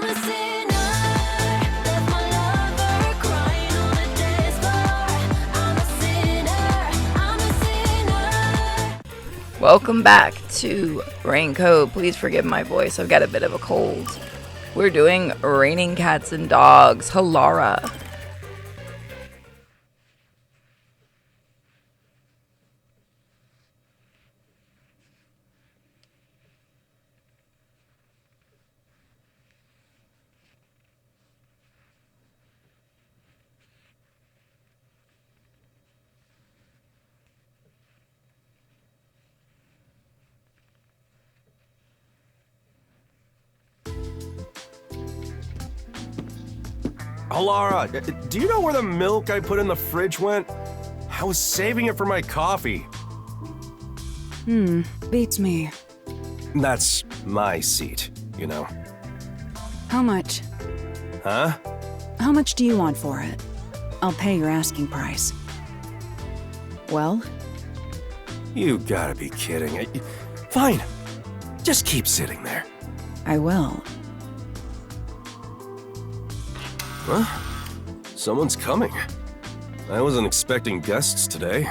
a sinner, left my lover crying on the dance floor. I'm a sinner. Welcome back to Raincoat. Please forgive my voice. I've got a bit of a cold. We're doing Raining Cats and Dogs, Halara. Halara, do you know where the milk I put in the fridge went? I was saving it for my coffee. Beats me. That's my seat, you know. How much? Huh? How much do you want for it? I'll pay your asking price. Well? You gotta be kidding. Fine. Just keep sitting there. I will. Huh? Someone's coming. I wasn't expecting guests today.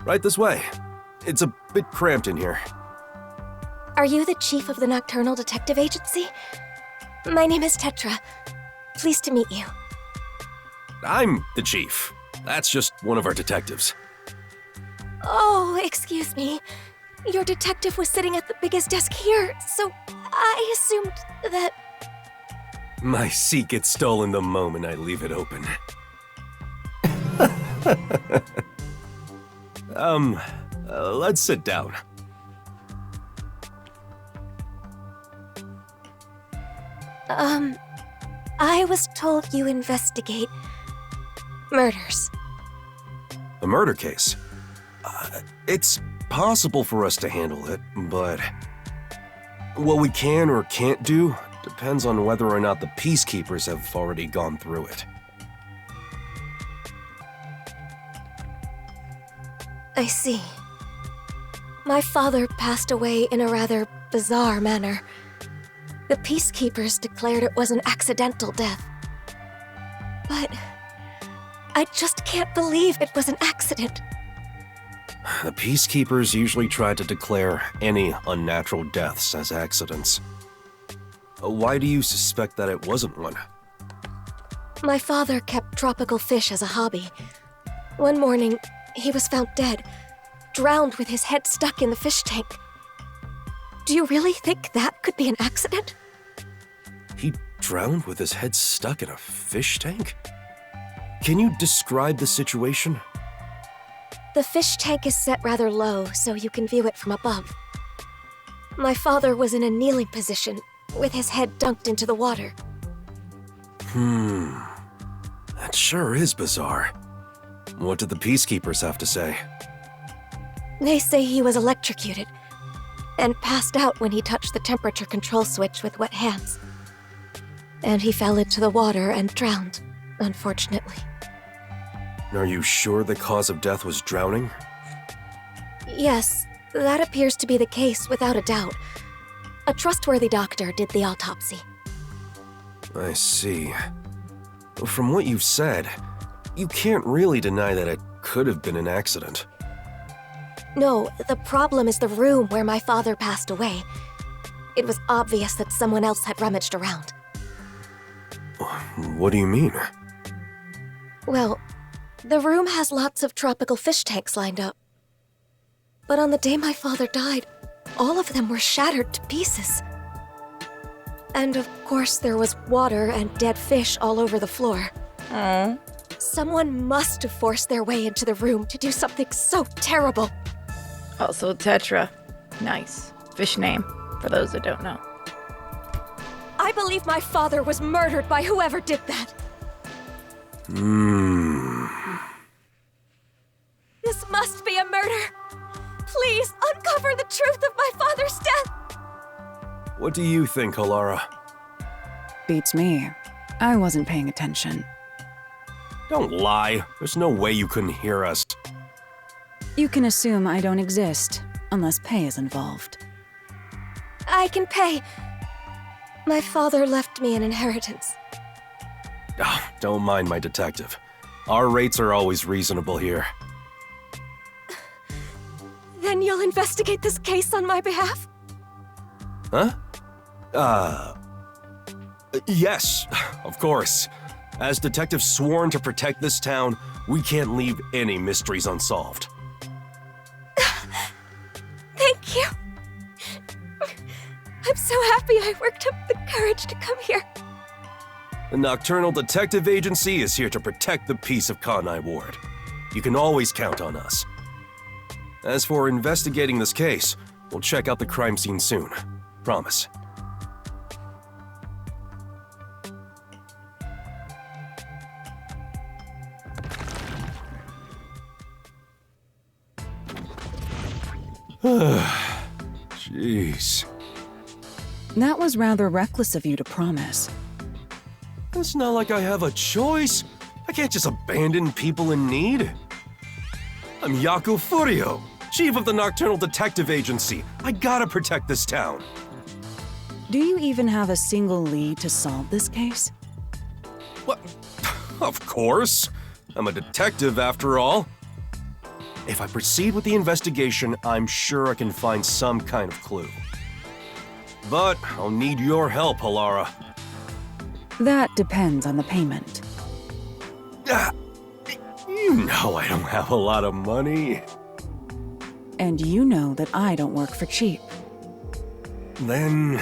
Right this way. It's a bit cramped in here. Are you the chief of the Nocturnal Detective Agency? My name is Tetra. Pleased to meet you. I'm the chief. That's just one of our detectives. Oh, excuse me. Your detective was sitting at the biggest desk here, so I assumed that... My seat gets stolen the moment I leave it open. Let's sit down. I was told you investigate murders. A murder case. It's possible for us to handle it, but what we can or can't do depends on whether or not the peacekeepers have already gone through it. I see. My father passed away in a rather bizarre manner. The peacekeepers declared it was an accidental death. But I just can't believe it was an accident. The peacekeepers usually try to declare any unnatural deaths as accidents. Why do you suspect that it wasn't one? My father kept tropical fish as a hobby. One morning, he was found dead, drowned with his head stuck in the fish tank. Do you really think that could be an accident? He drowned with his head stuck in a fish tank? Can you describe the situation? The fish tank is set rather low, so you can view it from above. My father was in a kneeling position, with his head dunked into the water. That sure is bizarre. What did the peacekeepers have to say? They say he was electrocuted, and passed out when he touched the temperature control switch with wet hands. And he fell into the water and drowned, unfortunately. Are you sure the cause of death was drowning? Yes, that appears to be the case without a doubt. A trustworthy doctor did the autopsy. I see. From what you've said, you can't really deny that it could have been an accident. No, the problem is the room where my father passed away. It was obvious that someone else had rummaged around. What do you mean? Well, the room has lots of tropical fish tanks lined up. But on the day my father died, all of them were shattered to pieces. And of course there was water and dead fish all over the floor. Someone must have forced their way into the room to do something so terrible. Also Tetra. Nice. Fish name, for those that don't know. I believe my father was murdered by whoever did that. This must be a murder. Please uncover the truth of my father's death! What do you think, Alara? Beats me. I wasn't paying attention. Don't lie. There's no way you couldn't hear us. You can assume I don't exist, unless pay is involved. I can pay. My father left me an inheritance. Oh, don't mind my detective. Our rates are always reasonable here. Then you'll investigate this case on my behalf? Huh? Yes, of course. As detectives sworn to protect this town, we can't leave any mysteries unsolved. Thank you. I'm so happy I worked up the courage to come here. The Nocturnal Detective Agency is here to protect the peace of Kanai Ward. You can always count on us. As for investigating this case, we'll check out the crime scene soon. Promise. Jeez. That was rather reckless of you to promise. It's not like I have a choice. I can't just abandon people in need. I'm Yaku Furio, chief of the Nocturnal Detective Agency. I gotta protect this town. Do you even have a single lead to solve this case? What? Of course. I'm a detective after all. If I proceed with the investigation, I'm sure I can find some kind of clue. But I'll need your help, Alara. That depends on the payment. You know I don't have a lot of money. And you know that I don't work for cheap. Then,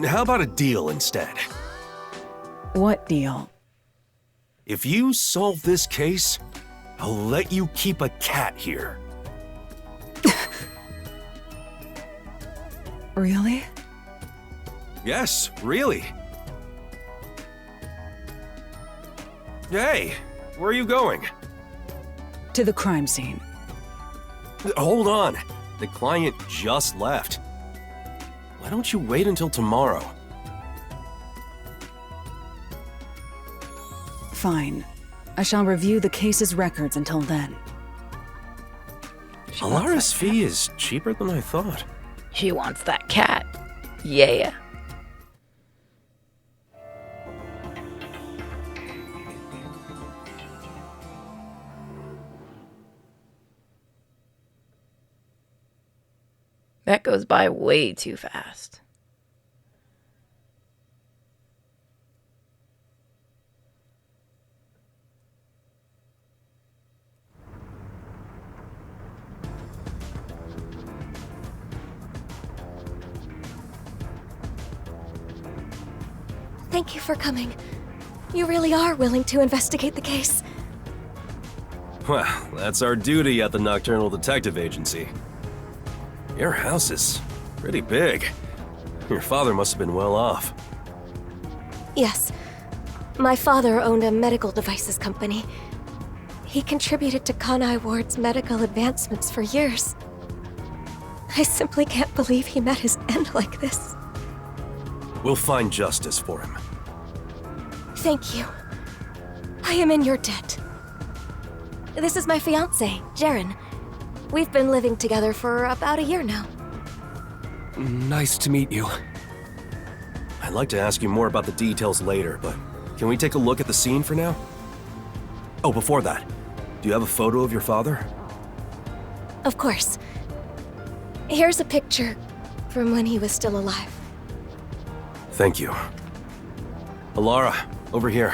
how about a deal instead? What deal? If you solve this case, I'll let you keep a cat here. Really? Yes, really. Hey, where are you going? To the crime scene. Hold on. The client just left. Why don't you wait until tomorrow? Fine. I shall review the case's records until then. Alara's fee is cheaper than I thought. She wants that cat. Yeah. That goes by way too fast. Thank you for coming. You really are willing to investigate the case. Well, that's our duty at the Nocturnal Detective Agency. Your house is pretty big. Your father must have been well off. Yes. My father owned a medical devices company. He contributed to Kanai Ward's medical advancements for years. I simply can't believe he met his end like this. We'll find justice for him. Thank you. I am in your debt. This is my fiancé, Jaren. We've been living together for about a year now. Nice to meet you. I'd like to ask you more about the details later, but can we take a look at the scene for now? Oh, before that, do you have a photo of your father? Of course. Here's a picture from when he was still alive. Thank you. Alara, over here.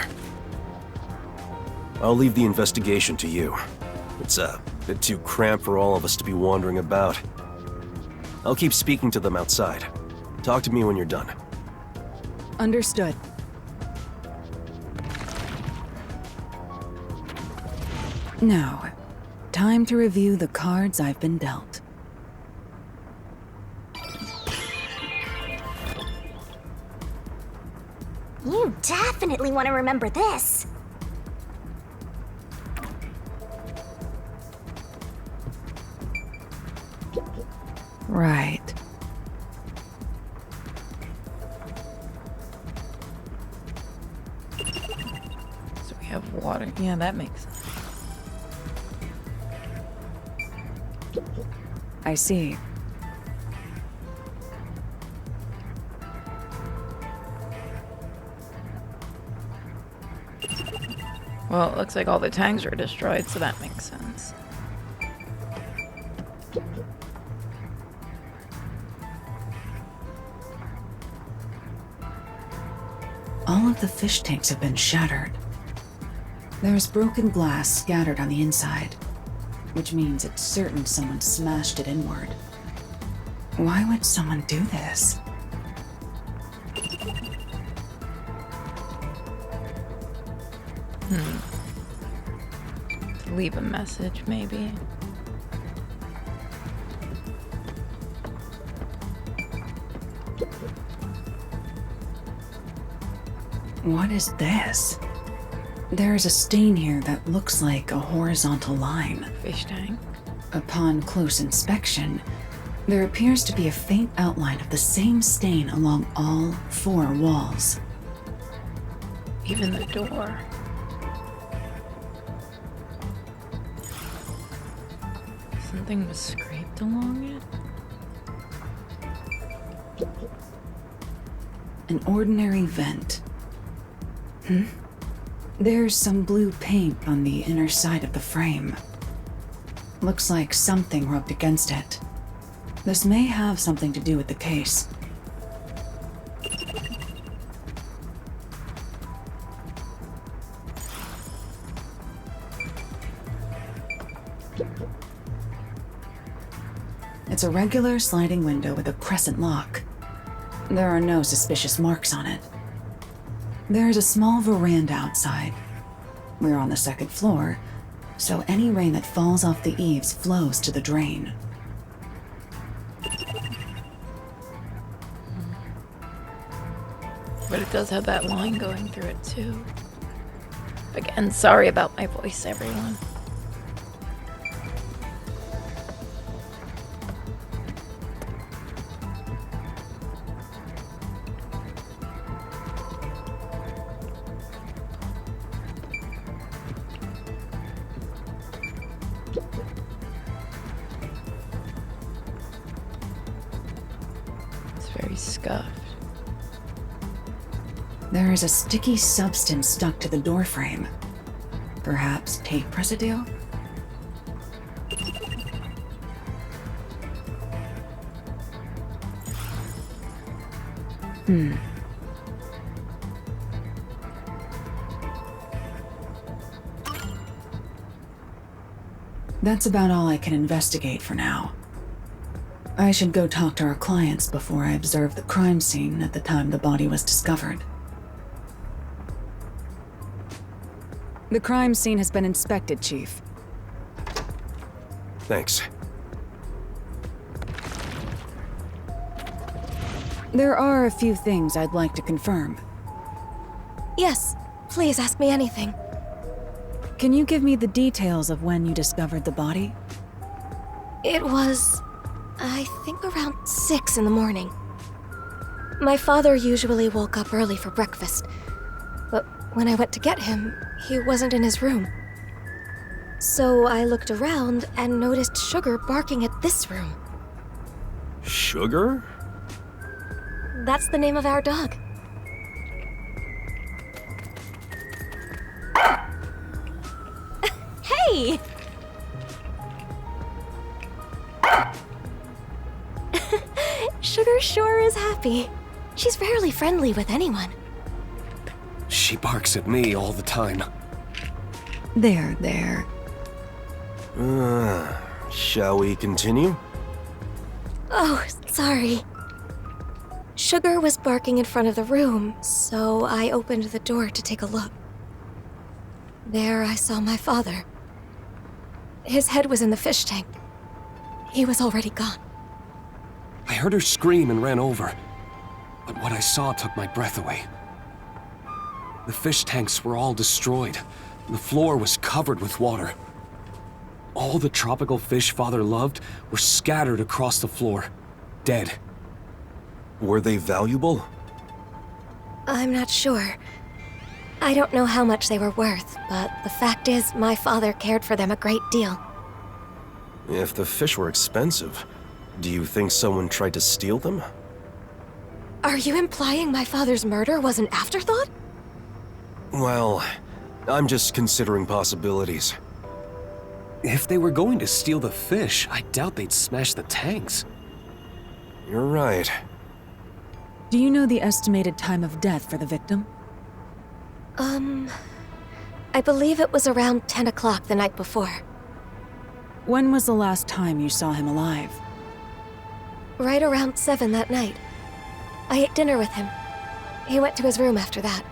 I'll leave the investigation to you. It's a bit too cramped for all of us to be wandering about. I'll keep speaking to them outside. Talk to me when you're done. Understood. Now, time to review the cards I've been dealt. You definitely want to remember this. Right. So we have water. Yeah, that makes sense. I see. Well, it looks like all the tanks are destroyed, so that makes sense. All of the fish tanks have been shattered. There's broken glass scattered on the inside, which means it's certain someone smashed it inward. Why would someone do this? To leave a message, maybe. What is this? There is a stain here that looks like a horizontal line. Fish tank. Upon close inspection, there appears to be a faint outline of the same stain along all 4 walls. Even the door. Something was scraped along it? An ordinary vent. There's some blue paint on the inner side of the frame. Looks like something rubbed against it. This may have something to do with the case. It's a regular sliding window with a crescent lock. There are no suspicious marks on it. There is a small veranda outside. We're on the 2nd floor, so any rain that falls off the eaves flows to the drain. But it does have that line going through it, too. Again, sorry about my voice, everyone. It's very scuffed. There is a sticky substance stuck to the doorframe. Perhaps tape residue? That's about all I can investigate for now. I should go talk to our clients before I observe the crime scene at the time the body was discovered. The crime scene has been inspected, Chief. Thanks. There are a few things I'd like to confirm. Yes, please ask me anything. Can you give me the details of when you discovered the body? It was, I think, around 6 in the morning. My father usually woke up early for breakfast, but when I went to get him, he wasn't in his room. So I looked around and noticed Sugar barking at this room. Sugar? That's the name of our dog. Hey! Sugar sure is happy. She's rarely friendly with anyone. She barks at me all the time. There. Shall we continue? Oh, sorry. Sugar was barking in front of the room, so I opened the door to take a look. There I saw my father. His head was in the fish tank. He was already gone. I heard her scream and ran over, but what I saw took my breath away. The fish tanks were all destroyed. The floor was covered with water. All the tropical fish Father loved were scattered across the floor. dead. Were they valuable? I'm not sure. I don't know how much they were worth, but the fact is, my father cared for them a great deal. If the fish were expensive, do you think someone tried to steal them? Are you implying my father's murder was an afterthought? Well, I'm just considering possibilities. If they were going to steal the fish, I doubt they'd smash the tanks. You're right. Do you know the estimated time of death for the victim? I believe it was around 10 o'clock the night before. When was the last time you saw him alive? Right around 7 that night. I ate dinner with him. He went to his room after that.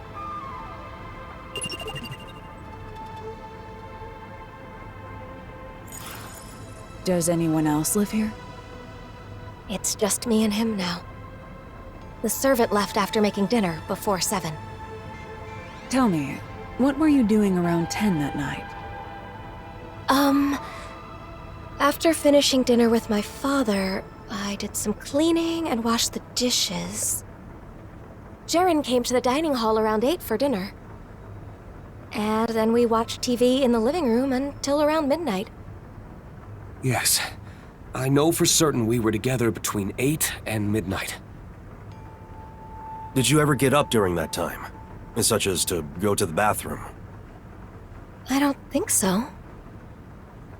Does anyone else live here? It's just me and him now. The servant left after making dinner before 7. Tell me, what were you doing around 10 that night? After finishing dinner with my father, I did some cleaning and washed the dishes. Jaren came to the dining hall around 8 for dinner. And then we watched TV in the living room until around midnight. Yes. I know for certain we were together between 8 and midnight. Did you ever get up during that time? Such as to go to the bathroom? I don't think so.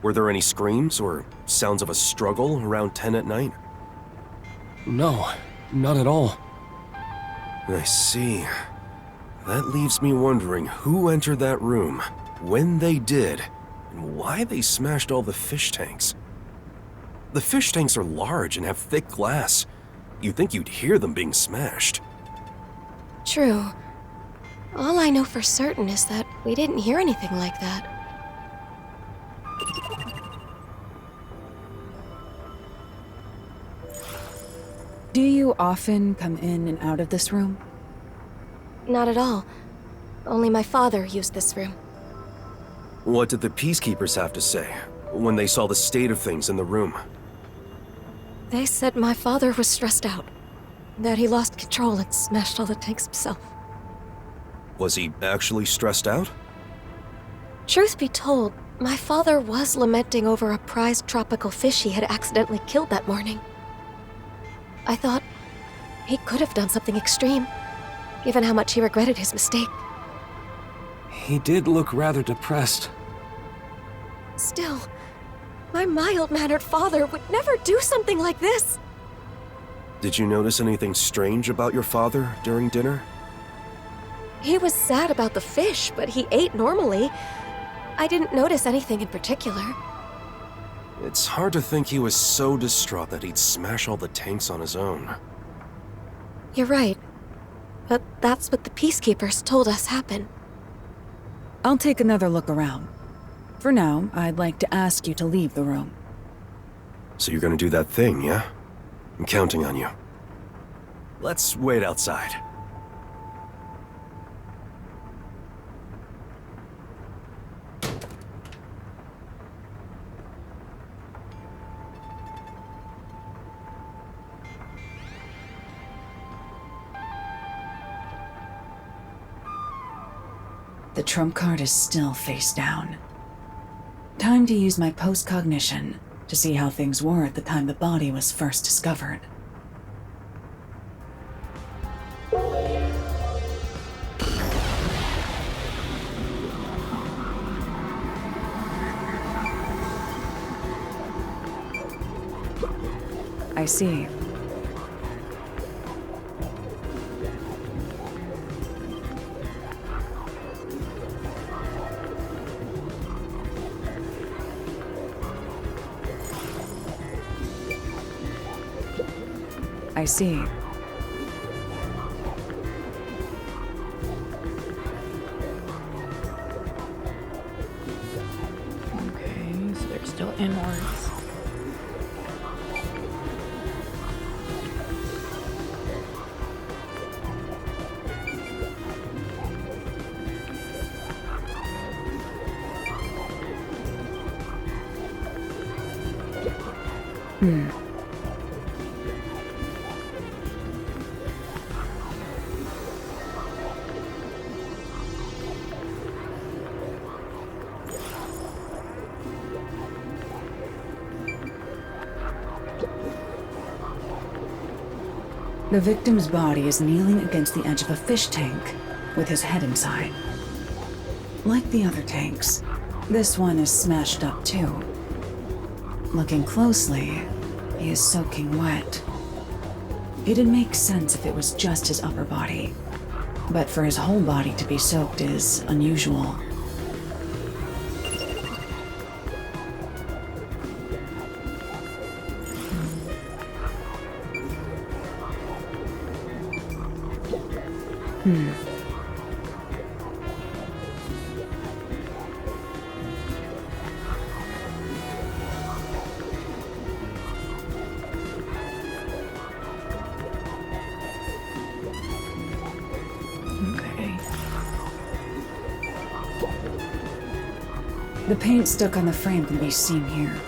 Were there any screams or sounds of a struggle around 10 at night? No, not at all. I see. That leaves me wondering who entered that room, when they did, and why they smashed all the fish tanks. The fish tanks are large and have thick glass. You'd think you'd hear them being smashed. True. All I know for certain is that we didn't hear anything like that. Do you often come in and out of this room? Not at all. Only my father used this room. What did the peacekeepers have to say when they saw the state of things in the room? They said my father was stressed out. That he lost control and smashed all the tanks himself. Was he actually stressed out? Truth be told, my father was lamenting over a prized tropical fish he had accidentally killed that morning. I thought he could have done something extreme, given how much he regretted his mistake. He did look rather depressed. Still, my mild-mannered father would never do something like this. Did you notice anything strange about your father during dinner? He was sad about the fish, but he ate normally. I didn't notice anything in particular. It's hard to think he was so distraught that he'd smash all the tanks on his own. You're right. But that's what the peacekeepers told us happened. I'll take another look around. For now, I'd like to ask you to leave the room. So you're gonna do that thing, yeah? I'm counting on you. Let's wait outside. The trump card is still face down. Time to use my post-cognition to see how things were at the time the body was first discovered. I see. I see. Okay, so they're still inwards. The victim's body is kneeling against the edge of a fish tank, with his head inside. Like the other tanks, this one is smashed up too. Looking closely, he is soaking wet. It'd make sense if it was just his upper body, but for his whole body to be soaked is unusual. Okay. The paint stuck on the frame can be seen here.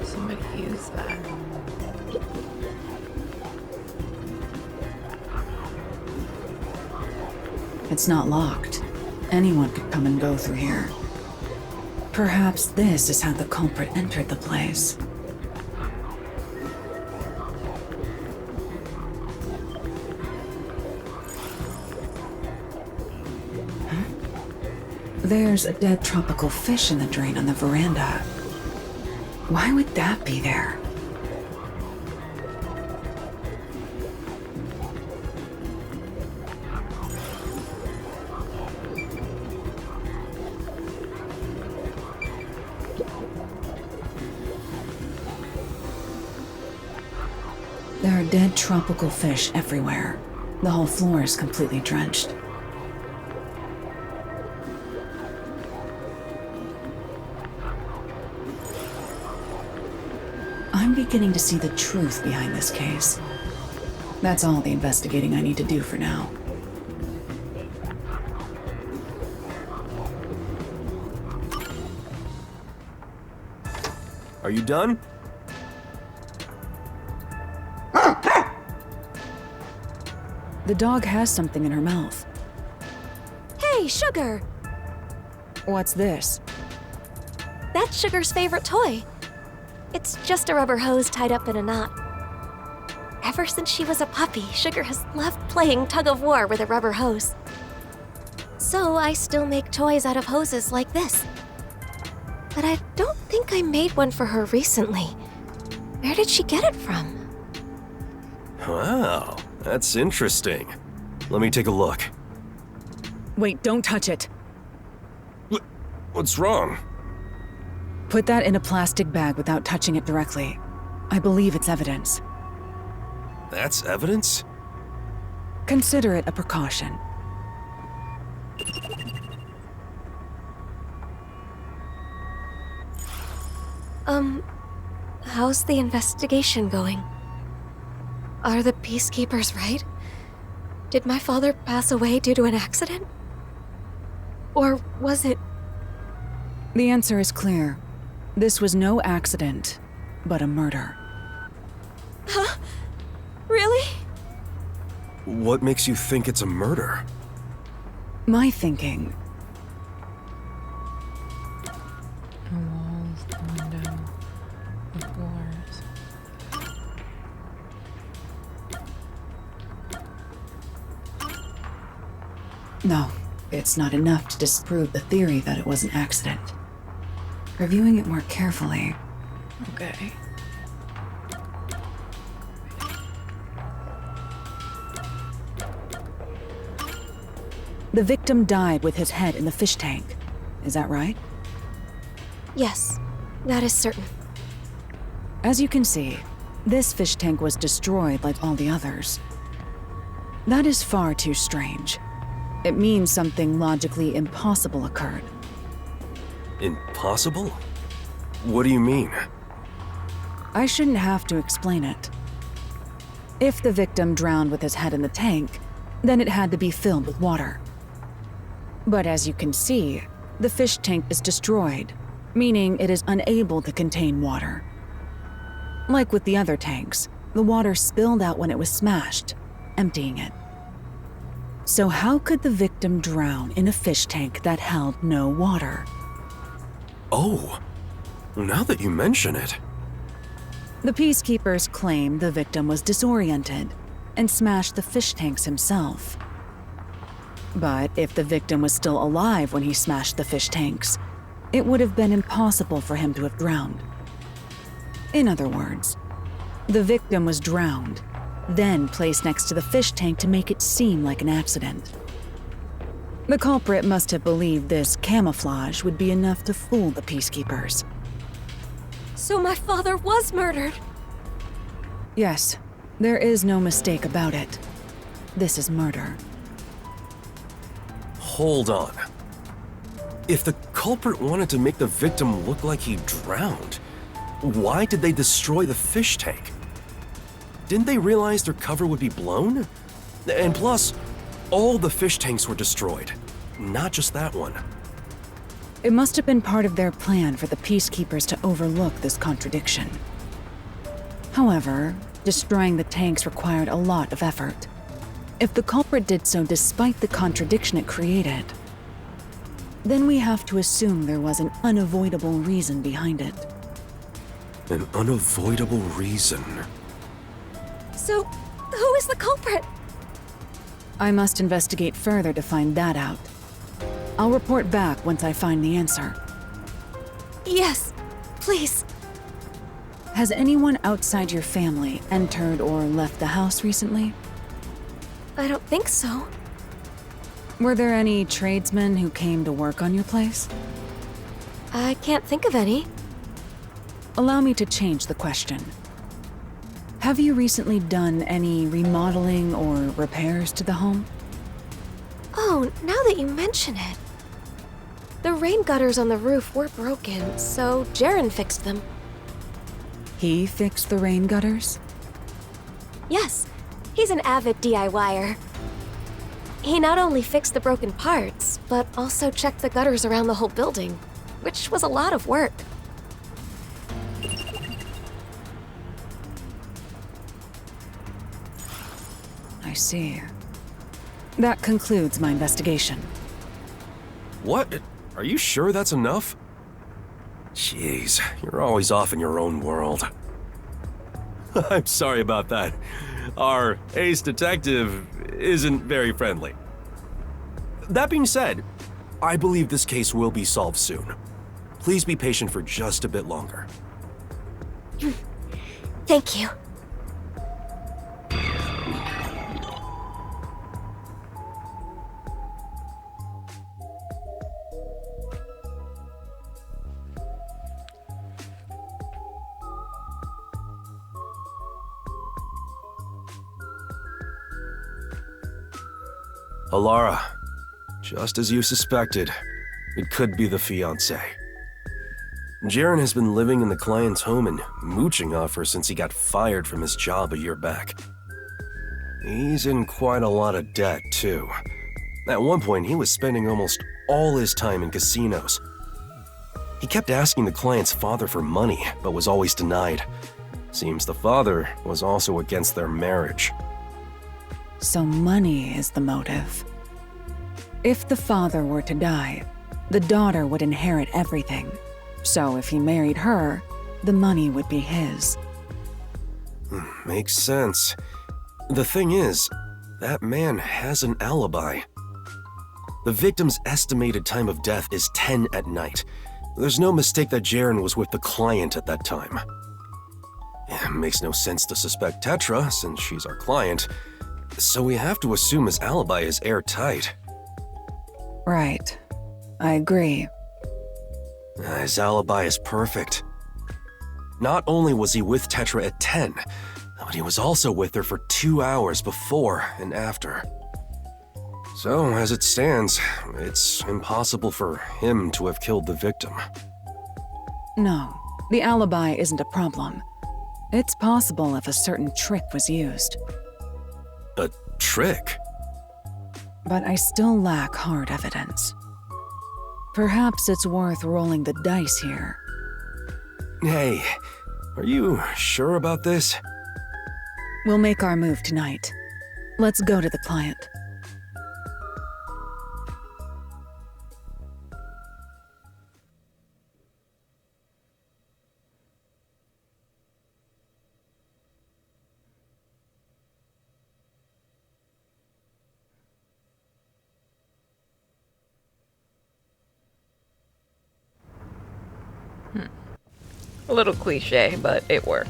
Somebody use that. It's not locked. Anyone could come and go through here. Perhaps this is how the culprit entered the place. Huh? There's a dead tropical fish in the drain on the veranda. Why would that be there? There are dead tropical fish everywhere. The whole floor is completely drenched. I'm beginning to see the truth behind this case. That's all the investigating I need to do for now. Are you done? The dog has something in her mouth. Hey, Sugar! What's this? That's Sugar's favorite toy. It's just a rubber hose tied up in a knot. Ever since she was a puppy, Sugar has loved playing tug of war with a rubber hose. So I still make toys out of hoses like this. But I don't think I made one for her recently. Where did she get it from? Wow, that's interesting. Let me take a look. Wait, don't touch it. What's wrong? Put that in a plastic bag without touching it directly. I believe it's evidence. That's evidence? Consider it a precaution. How's the investigation going? Are the peacekeepers right? Did my father pass away due to an accident? Or was it... The answer is clear. This was no accident, but a murder. Huh? Really? What makes you think it's a murder? My thinking. The walls, the window, the floors. No, it's not enough to disprove the theory that it was an accident. Reviewing it more carefully, Okay. the victim died with his head in the fish tank. Is that right? Yes, that is certain. As you can see, this fish tank was destroyed like all the others. That is far too strange. It means something logically impossible occurred. Impossible? What do you mean? I shouldn't have to explain it. If the victim drowned with his head in the tank, then it had to be filled with water. But as you can see, the fish tank is destroyed, meaning it is unable to contain water. Like with the other tanks, the water spilled out when it was smashed, emptying it. So how could the victim drown in a fish tank that held no water? Oh, now that you mention it. The peacekeepers claim the victim was disoriented and smashed the fish tanks himself. But if the victim was still alive when he smashed the fish tanks, it would have been impossible for him to have drowned. In other words, the victim was drowned, then placed next to the fish tank to make it seem like an accident. The culprit must have believed this camouflage would be enough to fool the peacekeepers. So my father was murdered. Yes, there is no mistake about it. This is murder. Hold on. If the culprit wanted to make the victim look like he drowned, why did they destroy the fish tank? Didn't they realize their cover would be blown? And plus, all the fish tanks were destroyed, not just that one. It must have been part of their plan for the peacekeepers to overlook this contradiction. However, destroying the tanks required a lot of effort. If the culprit did so despite the contradiction it created, then we have to assume there was an unavoidable reason behind it. An unavoidable reason. So, who is the culprit? I must investigate further to find that out. I'll report back once I find the answer. Yes, please. Has anyone outside your family entered or left the house recently? I don't think so. Were there any tradesmen who came to work on your place? I can't think of any. Allow me to change the question. Have you recently done any remodeling or repairs to the home? Oh, now that you mention it. The rain gutters on the roof were broken, so Jaren fixed them. He fixed the rain gutters? Yes, he's an avid DIYer. He not only fixed the broken parts, but also checked the gutters around the whole building, which was a lot of work. I see. That concludes my investigation. What? Are you sure that's enough? Jeez, you're always off in your own world. I'm sorry about that. Our ace detective isn't very friendly. That being said, I believe this case will be solved soon. Please be patient for just a bit longer. Thank you. Alara, just as you suspected, it could be the fiancé. Jaren has been living in the client's home and mooching off her since he got fired from his job a year back. He's in quite a lot of debt, too. At one point, he was spending almost all his time in casinos. He kept asking the client's father for money, but was always denied. Seems the father was also against their marriage. So money is the motive. If the father were to die, the daughter would inherit everything. So if he married her, the money would be his. Makes sense. The thing is, that man has an alibi. The victim's estimated time of death is 10 at night. There's no mistake that Jaren was with the client at that time. It makes no sense to suspect Tetra, since she's our client, so we have to assume his alibi is airtight. Right. I agree. His alibi is perfect. Not only was he with Tetra at 10, but he was also with her for 2 hours before and after. So, as it stands, it's impossible for him to have killed the victim. No, the alibi isn't a problem. It's possible if a certain trick was used. A trick? But I still lack hard evidence. Perhaps it's worth rolling the dice here. Hey, are you sure about this? We'll make our move tonight. Let's go to the client. A little cliche, but it works.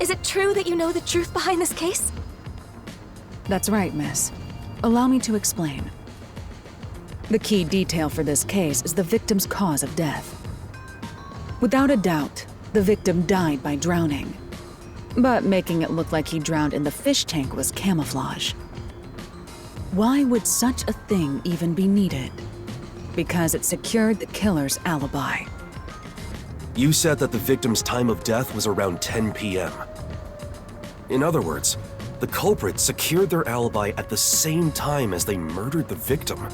Is it true that you know the truth behind this case? That's right, miss. Allow me to explain. The key detail for this case is the victim's cause of death. Without a doubt, the victim died by drowning. But making it look like he drowned in the fish tank was camouflage. Why would such a thing even be needed? Because it secured the killer's alibi. You said that the victim's time of death was around 10 p.m. In other words, the culprit secured their alibi at the same time as they murdered the victim.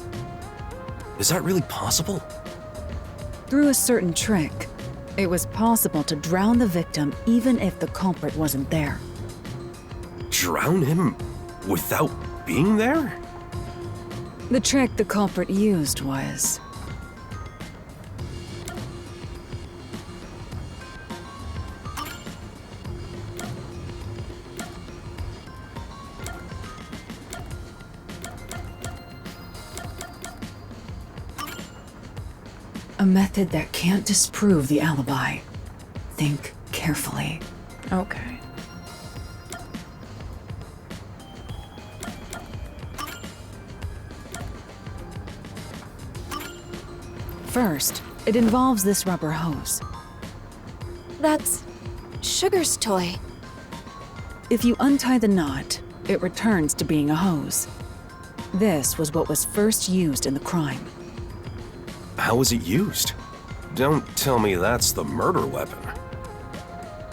Is that really possible? Through a certain trick, it was possible to drown the victim even if the culprit wasn't there. Drown him without being there? The trick the culprit used was... a method that can't disprove the alibi. Think carefully. Okay. First, it involves this rubber hose. That's Sugar's toy. If you untie the knot, it returns to being a hose. This was what was first used in the crime. How was it used? Don't tell me that's the murder weapon.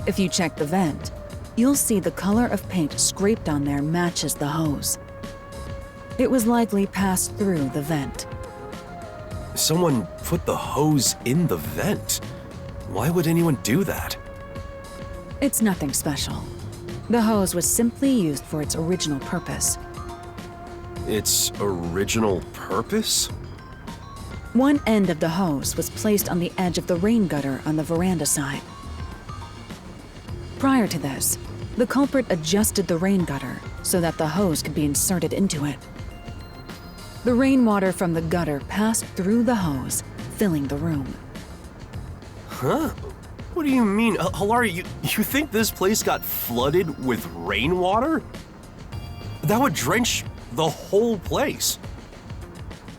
If you check the vent, you'll see the color of paint scraped on there matches the hose. It was likely passed through the vent. Someone put the hose in the vent. Why would anyone do that? It's nothing special. The hose was simply used for its original purpose. Its original purpose? One end of the hose was placed on the edge of the rain gutter on the veranda side. Prior to this, the culprit adjusted the rain gutter so that the hose could be inserted into it. The rainwater from the gutter passed through the hose, filling the room. Huh? What do you mean? Hilari, you think this place got flooded with rainwater? That would drench the whole place.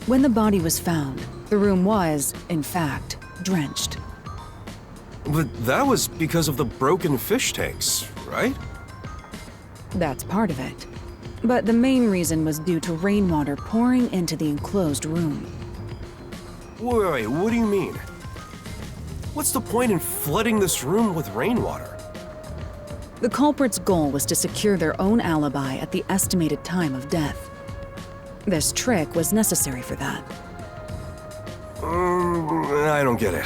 When the body was found, the room was, in fact, drenched. But that was because of the broken fish tanks, right? That's part of it. But the main reason was due to rainwater pouring into the enclosed room. Wait, what do you mean? What's the point in flooding this room with rainwater? The culprit's goal was to secure their own alibi at the estimated time of death. This trick was necessary for that. I don't get it.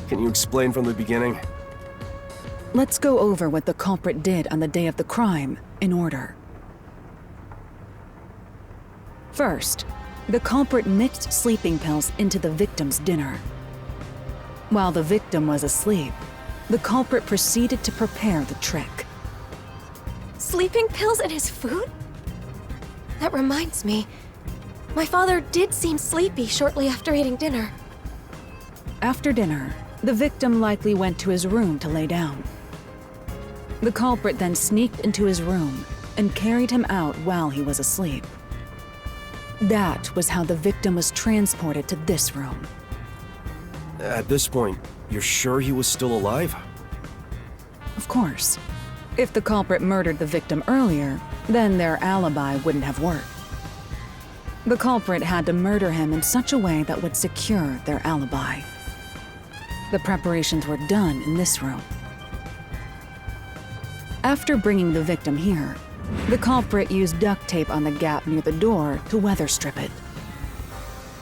Can you explain from the beginning? Let's go over what the culprit did on the day of the crime in order. First, the culprit mixed sleeping pills into the victim's dinner. While the victim was asleep, the culprit proceeded to prepare the trick. Sleeping pills in his food? That reminds me. My father did seem sleepy shortly after eating dinner. After dinner, the victim likely went to his room to lay down. The culprit then sneaked into his room and carried him out while he was asleep. That was how the victim was transported to this room. At this point, you're sure he was still alive? Of course. If the culprit murdered the victim earlier, then their alibi wouldn't have worked. The culprit had to murder him in such a way that would secure their alibi. The preparations were done in this room. After bringing the victim here, the culprit used duct tape on the gap near the door to weather strip it.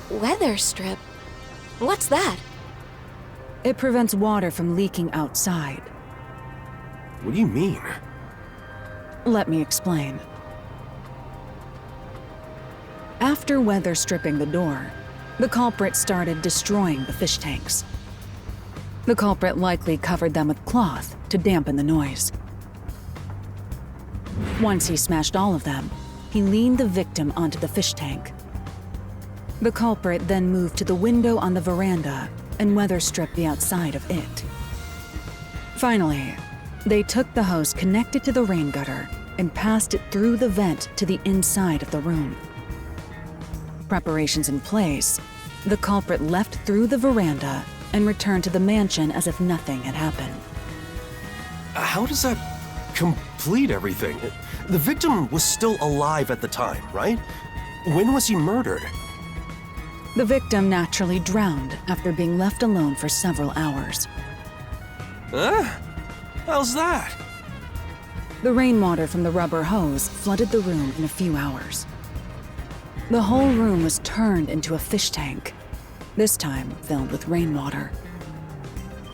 Weather strip? What's that? It prevents water from leaking outside. What do you mean? Let me explain. After weather stripping the door, the culprit started destroying the fish tanks. The culprit likely covered them with cloth to dampen the noise. Once he smashed all of them, he leaned the victim onto the fish tank. The culprit then moved to the window on the veranda and weather stripped the outside of it. Finally, they took the hose connected to the rain gutter and passed it through the vent to the inside of the room. Preparations in place, the culprit left through the veranda and returned to the mansion as if nothing had happened. How does that complete everything? The victim was still alive at the time, right? When was he murdered? The victim naturally drowned after being left alone for several hours. Huh? How's that? The rainwater from the rubber hose flooded the room in a few hours. The whole room was turned into a fish tank, this time filled with rainwater.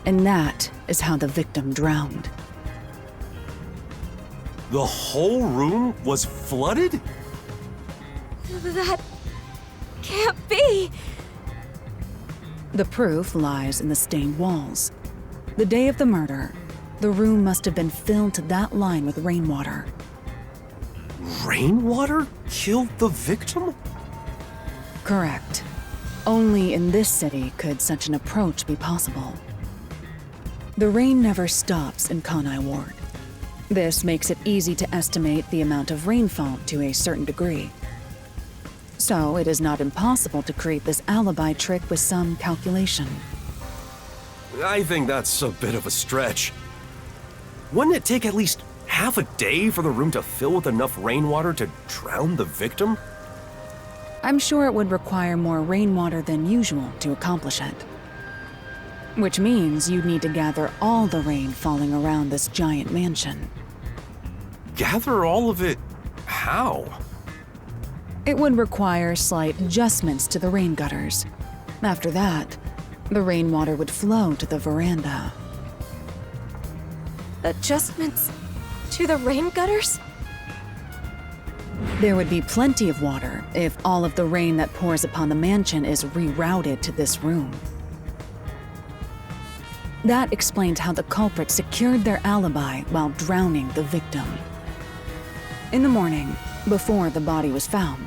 And that is how the victim drowned. The whole room was flooded? That can't be. The proof lies in the stained walls. The day of the murder, the room must have been filled to that line with rainwater. Rainwater killed the victim? Correct. Only in this city could such an approach be possible. The rain never stops in Kanai Ward. This makes it easy to estimate the amount of rainfall to a certain degree. So it is not impossible to create this alibi trick with some calculation. I think that's a bit of a stretch. Wouldn't it take at least half a day for the room to fill with enough rainwater to drown the victim? I'm sure it would require more rainwater than usual to accomplish it. Which means you'd need to gather all the rain falling around this giant mansion. Gather all of it how? It would require slight adjustments to the rain gutters. After that, the rainwater would flow to the veranda. Adjustments to the rain gutters? There would be plenty of water if all of the rain that pours upon the mansion is rerouted to this room. That explains how the culprit secured their alibi while drowning the victim. In the morning, before the body was found,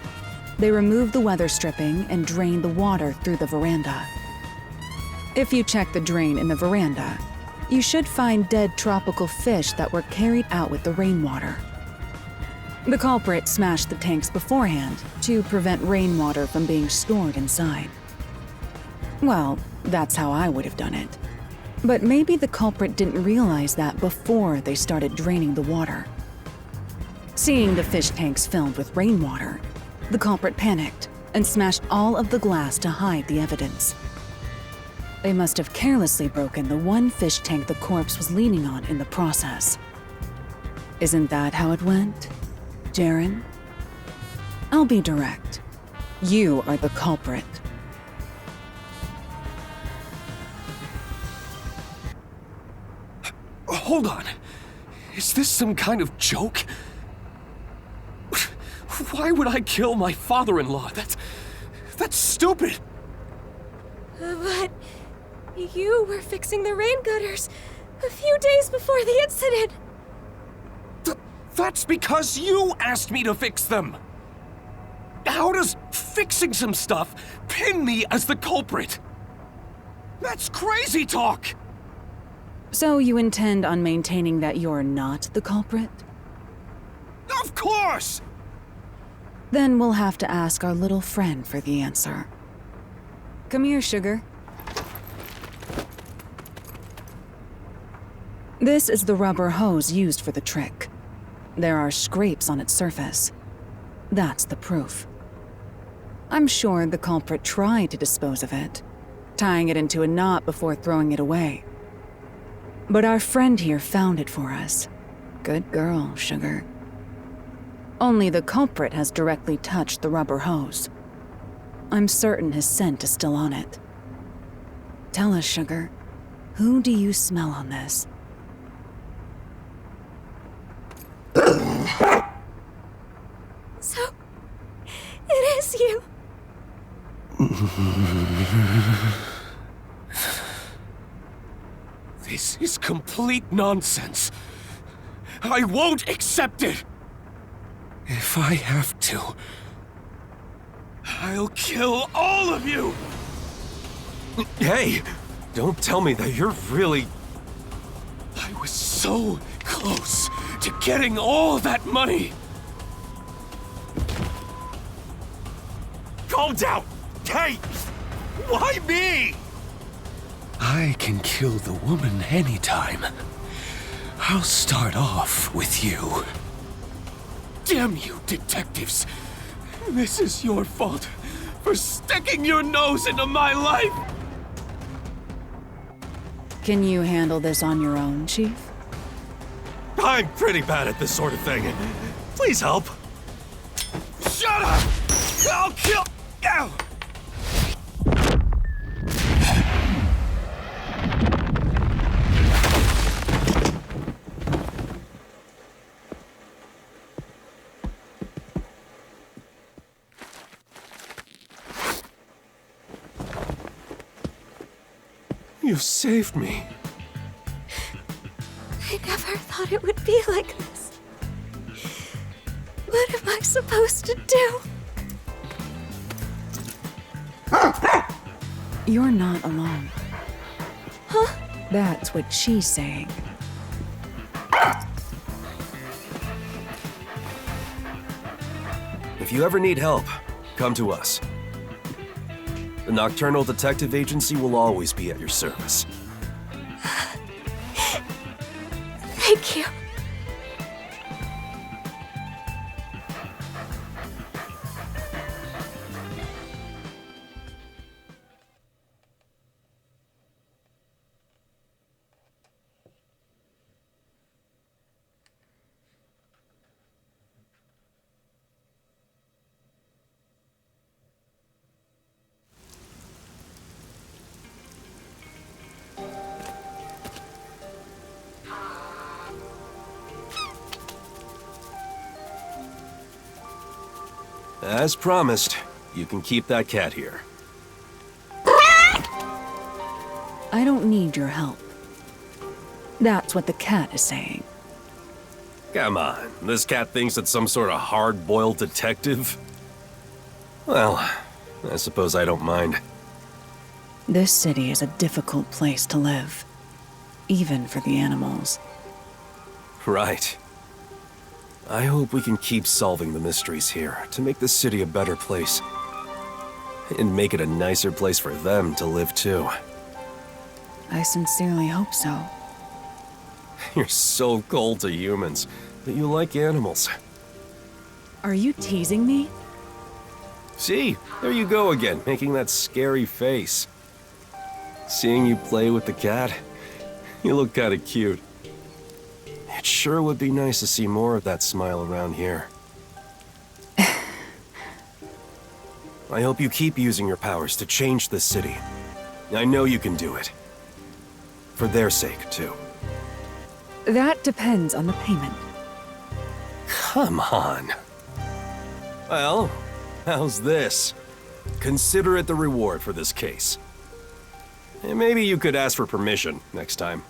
they removed the weather stripping and drained the water through the veranda. If you check the drain in the veranda, you should find dead tropical fish that were carried out with the rainwater. The culprit smashed the tanks beforehand to prevent rainwater from being stored inside. Well, that's how I would have done it. But maybe the culprit didn't realize that before they started draining the water. Seeing the fish tanks filled with rainwater, the culprit panicked and smashed all of the glass to hide the evidence. They must have carelessly broken the one fish tank the corpse was leaning on in the process. Isn't that how it went, Jaren? I'll be direct. You are the culprit. Hold on. Is this some kind of joke? Why would I kill my father-in-law? That's stupid. But you were fixing the rain gutters a few days before the incident. That's because you asked me to fix them. How does fixing some stuff pin me as the culprit? That's crazy talk. So you intend on maintaining that you're not the culprit? Of course! Then we'll have to ask our little friend for the answer. Come here, sugar. This is the rubber hose used for the trick. There are scrapes on its surface. That's the proof. I'm sure the culprit tried to dispose of it, tying it into a knot before throwing it away. But our friend here found it for us. Good girl, sugar. Only the culprit has directly touched the rubber hose. I'm certain his scent is still on it. Tell us, sugar, who do you smell on this? So, it is you. This is complete nonsense. I won't accept it. If I have to, I'll kill all of you! Hey, don't tell me that you're really... I was so close to getting all that money! Calm down! Hey! Why me? I can kill the woman anytime. I'll start off with you. Damn you, detectives! This is your fault for sticking your nose into my life! Can you handle this on your own, Chief? I'm pretty bad at this sort of thing. Please help. Shut up! I'll kill... Ow! You saved me. I never thought it would be like this. What am I supposed to do? You're not alone. Huh? That's what she's saying. If you ever need help, come to us. The Nocturnal Detective Agency will always be at your service. Thank you. As promised, you can keep that cat here. I don't need your help. That's what the cat is saying. Come on, this cat thinks it's some sort of hard-boiled detective? Well, I suppose I don't mind. This city is a difficult place to live, even for the animals. Right. I hope we can keep solving the mysteries here to make the city a better place. And make it a nicer place for them to live too. I sincerely hope so. You're so cold to humans, but you like animals. Are you teasing me? See, there you go again, making that scary face. Seeing you play with the cat, you look kinda cute. It sure would be nice to see more of that smile around here. I hope you keep using your powers to change this city. I know you can do it. For their sake, too. That depends on the payment. Come on. Well, how's this? Consider it the reward for this case. And maybe you could ask for permission next time.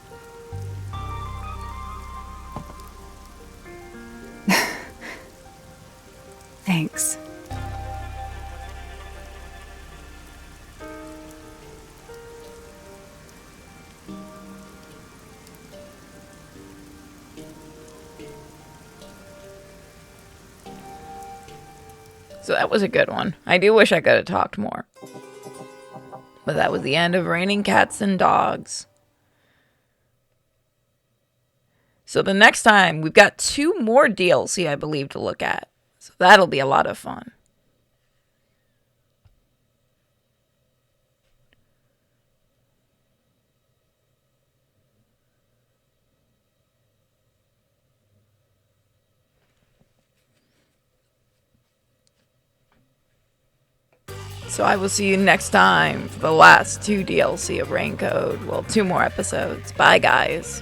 Thanks. So that was a good one. I do wish I could have talked more. But that was the end of Raining Cats and Dogs. So the next time, we've got 2 more DLC, I believe, to look at. So that'll be a lot of fun. So I will see you next time for the last 2 DLC of Rain Code. Well, 2 more episodes. Bye, guys.